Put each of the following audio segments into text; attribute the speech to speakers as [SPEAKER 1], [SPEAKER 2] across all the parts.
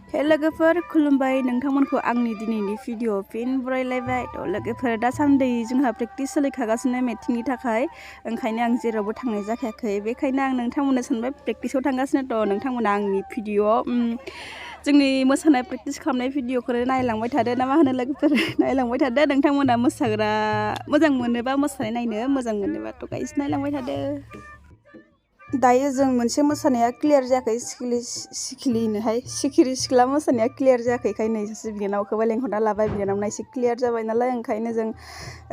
[SPEAKER 1] लोगोफोर खुलुमबाय नोंथांमोनखौ आंनि दिनैनि भिडिअ फिन बरायलायबाय लोगोफोर दासान्दि जोंहा प्रेक्टिस सोलिखागासिनो मेथिंनि थाखाय ओंखायनो आं जेरावबो थांनाय जाखायाखै बेखायनो आं नोंथांमोननो सानबाय प्रेक्टिसाव थांगासिनो नोंथांमोना आंनि भिडिअ जोंनि मोसानाय प्रेक्टिस खालामनाय भिडिअखौ नायलांबाय थादो ना मा होनो लोगोफोर नायलांबाय थादो नोंथांमोना मोसाग्रा मोजां मोनोबा मोसानाय नायनो मोजां मोनोबाथ' गाइस नायलांबाय थादो दायो जों मोनसे मोसानाया क्लियार जायाखै सिखिरि सिख्ला मोसानाया क्लियार जायाखै ओंखायनो सासे बिनानावखौबो लेंहरना लाबाय बिनानावना एसे क्लियार जाबाय नालाय ओंखायनो जों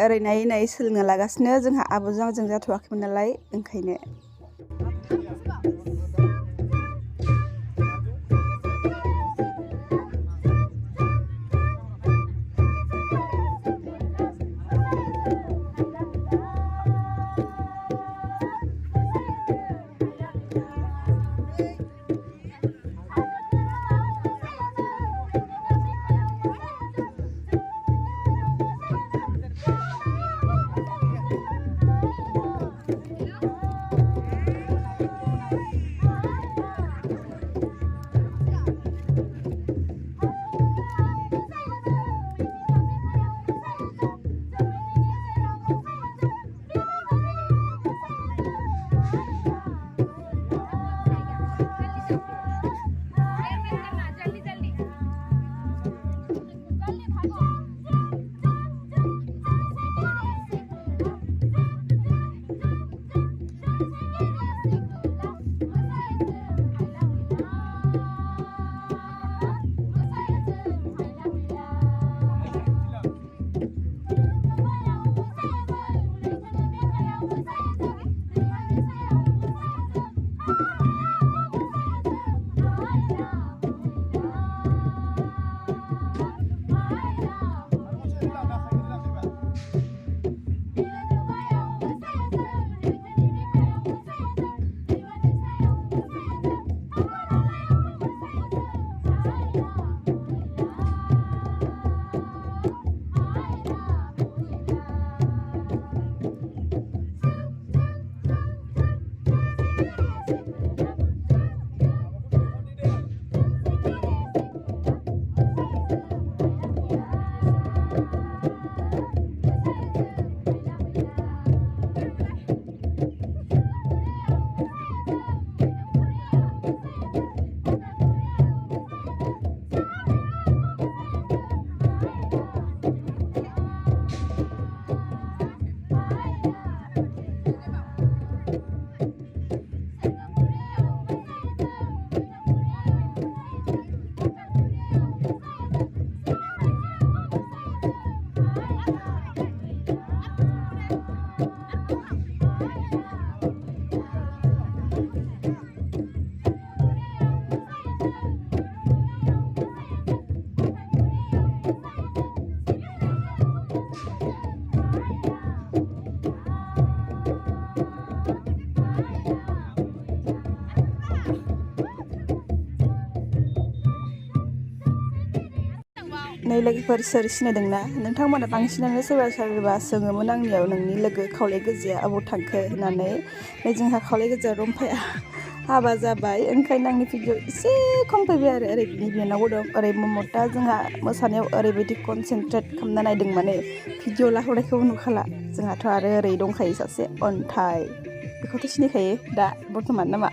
[SPEAKER 1] ओरै नायै नायै सोलोंना लागासिनो जोंहा आब'जों आंजों जाथ'वाखैमोन नालाय ओंखायनो नै लोगोफोर सोर सिनायदोंना नोंथांमोना बांसिनानो सोरबा सोङोमोन आंनियाव नोंनि लोगो खावलाय गोजाया अबाव थांखो होननानै नै जोंहा खावलाय गोजा रम्फाया हाबा जाबाय ओंखायनो आंनि भिडिअ एसे खम फैबाय आरो ओरै बिनि बिनानावबो दं ओरै ममता जोंहा मोसानायाव ओरैबायदि कनसेन्ट्रेट खालामना नायदों माने भिडिअ लाहरनायखौबो नुखाला जोंहाथ' आरो ओरै दंखायो सासे अन्थाइ बेखौथ' सिनायखायो दा बर्थमान नामा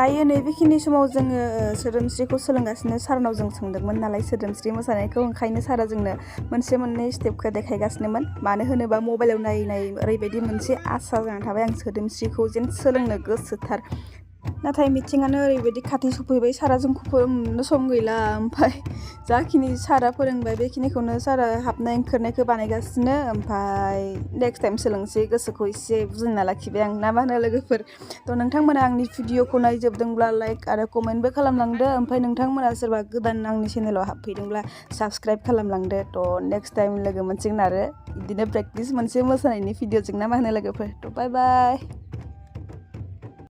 [SPEAKER 1] दायो नैबेखिनि समाव जोङो सोदोमस्रिखौ सोलोंगासिनो सारनाव जों सोंदोंमोन नालाय सोदोमस्रि मोसानायखौ ओंखायनो सारा जोंनो मोनसे मोननै स्टेपखौ देखायगासिनोमोन मानो होनोबा मबाइलाव नायै ओरैबायदि मोनसे आसा जानानै थाबाय आं सोदोमस्रिखौ जेन सोलोंनो गोसोथार नाथाय मिथिङानो ओरैबायदि खाथि सफैबाय सारा जोंखौ फोरोंनो सम गैला ओमफ्राय जाखिनि सारा फोरोंबाय बेखिनिखौनो सारा हाबनाय ओंखारनायखौ बानायगासिनो ओमफ्राय नेक्स्ट टाइम सोलोंसै गोसोखौ एसे बुजिना लाखिबाय आं ना मा होनो लोगोफोर थ' नोंथांमोना आंनि भिडिअखौ नायजोबदोंब्ला लाइक आरो कमेन्टबो खालामलांदो ओमफ्राय नोंथांमोना सोरबा गोदान आंनि चेनेलाव हाबफैदोंब्ला साबस्क्राइब खालामलांदो थ' नेक्स्ट टाइम लोगो मोनसिगोन आरो बिदिनो प्रेक्टिस मोनसे मोसानायनि भिडिअजों ना मा होनो लोगोफोर थ' बाय बाय